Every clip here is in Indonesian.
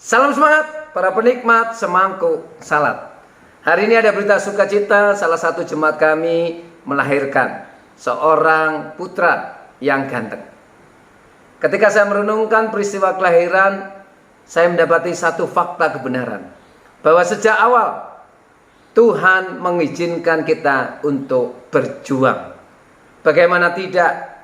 Salam semangat para penikmat semangkuk salad. Hari ini ada berita sukacita, salah satu jemaat kami melahirkan seorang putra yang ganteng. Ketika saya merenungkan peristiwa kelahiran, saya mendapati satu fakta kebenaran, bahwa sejak awal Tuhan mengizinkan kita untuk berjuang. Bagaimana tidak,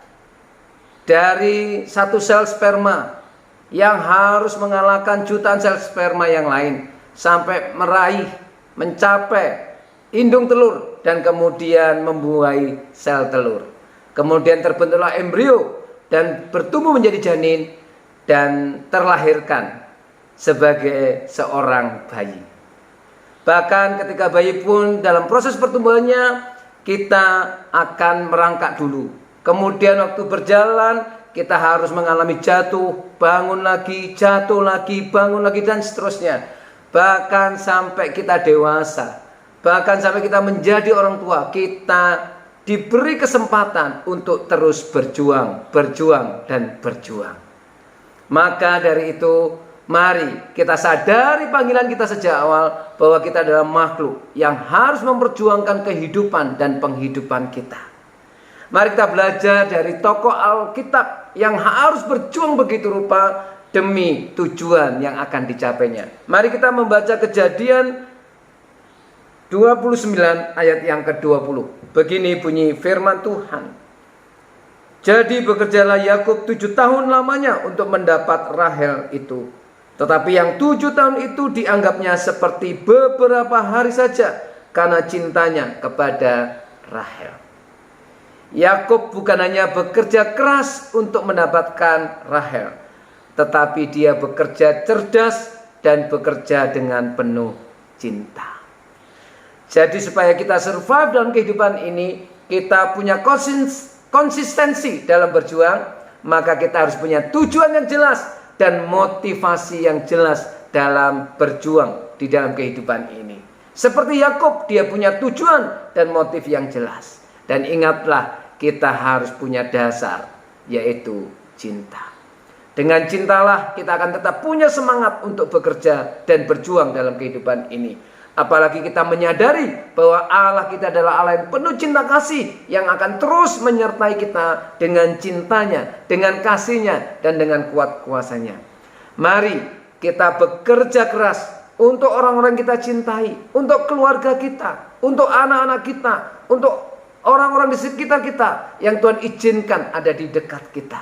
dari satu sel sperma yang harus mengalahkan jutaan sel sperma yang lain sampai meraih, mencapai indung telur dan kemudian membuahi sel telur. Kemudian terbentuklah embrio dan bertumbuh menjadi janin dan terlahirkan sebagai seorang bayi. Bahkan ketika bayi pun dalam proses pertumbuhannya kita akan merangkak dulu. Kemudian waktu berjalan kita harus mengalami jatuh, bangun lagi, jatuh lagi, bangun lagi, dan seterusnya. Bahkan sampai kita dewasa, bahkan sampai kita menjadi orang tua, kita diberi kesempatan untuk terus berjuang, dan berjuang. Maka dari itu, mari kita sadari panggilan kita sejak awal, bahwa kita adalah makhluk yang harus memperjuangkan kehidupan dan penghidupan kita. Mari kita belajar dari tokoh Alkitab yang harus berjuang begitu rupa demi tujuan yang akan dicapainya. Mari kita membaca Kejadian 29 ayat yang ke-20. Begini bunyi firman Tuhan. Jadi bekerjalah Yakub 7 tahun lamanya untuk mendapat Rahel itu. Tetapi yang 7 tahun itu dianggapnya seperti beberapa hari saja karena cintanya kepada Rahel. Yakub bukan hanya bekerja keras untuk mendapatkan Rahel, tetapi dia bekerja cerdas dan bekerja dengan penuh cinta. Jadi supaya kita survive dalam kehidupan ini, kita punya konsistensi dalam berjuang, maka kita harus punya tujuan yang jelas dan motivasi yang jelas dalam berjuang di dalam kehidupan ini. Seperti Yakub, dia punya tujuan dan motif yang jelas. Dan ingatlah, kita harus punya dasar, yaitu cinta. Dengan cintalah kita akan tetap punya semangat untuk bekerja dan berjuang dalam kehidupan ini. Apalagi kita menyadari bahwa Allah kita adalah Allah yang penuh cinta kasih, yang akan terus menyertai kita dengan cintanya, dengan kasihnya, dan dengan kuat kuasanya. Mari kita bekerja keras untuk orang-orang kita cintai, untuk keluarga kita, untuk anak-anak kita, untuk orang-orang di sekitar kita yang Tuhan izinkan ada di dekat kita.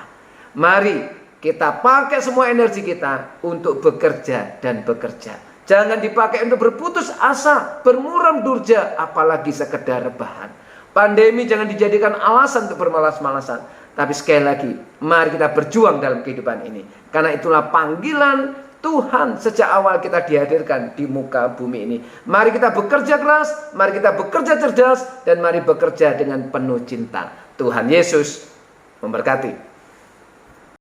Mari kita pakai semua energi kita untuk bekerja dan bekerja. Jangan dipakai untuk berputus asa, bermuram durja, apalagi sekedar rebahan. Pandemi jangan dijadikan alasan untuk bermalas-malasan. Tapi sekali lagi, mari kita berjuang dalam kehidupan ini. Karena itulah panggilan Tuhan sejak awal kita dihadirkan di muka bumi ini. Mari kita bekerja keras, mari kita bekerja cerdas, dan mari bekerja dengan penuh cinta. Tuhan Yesus memberkati.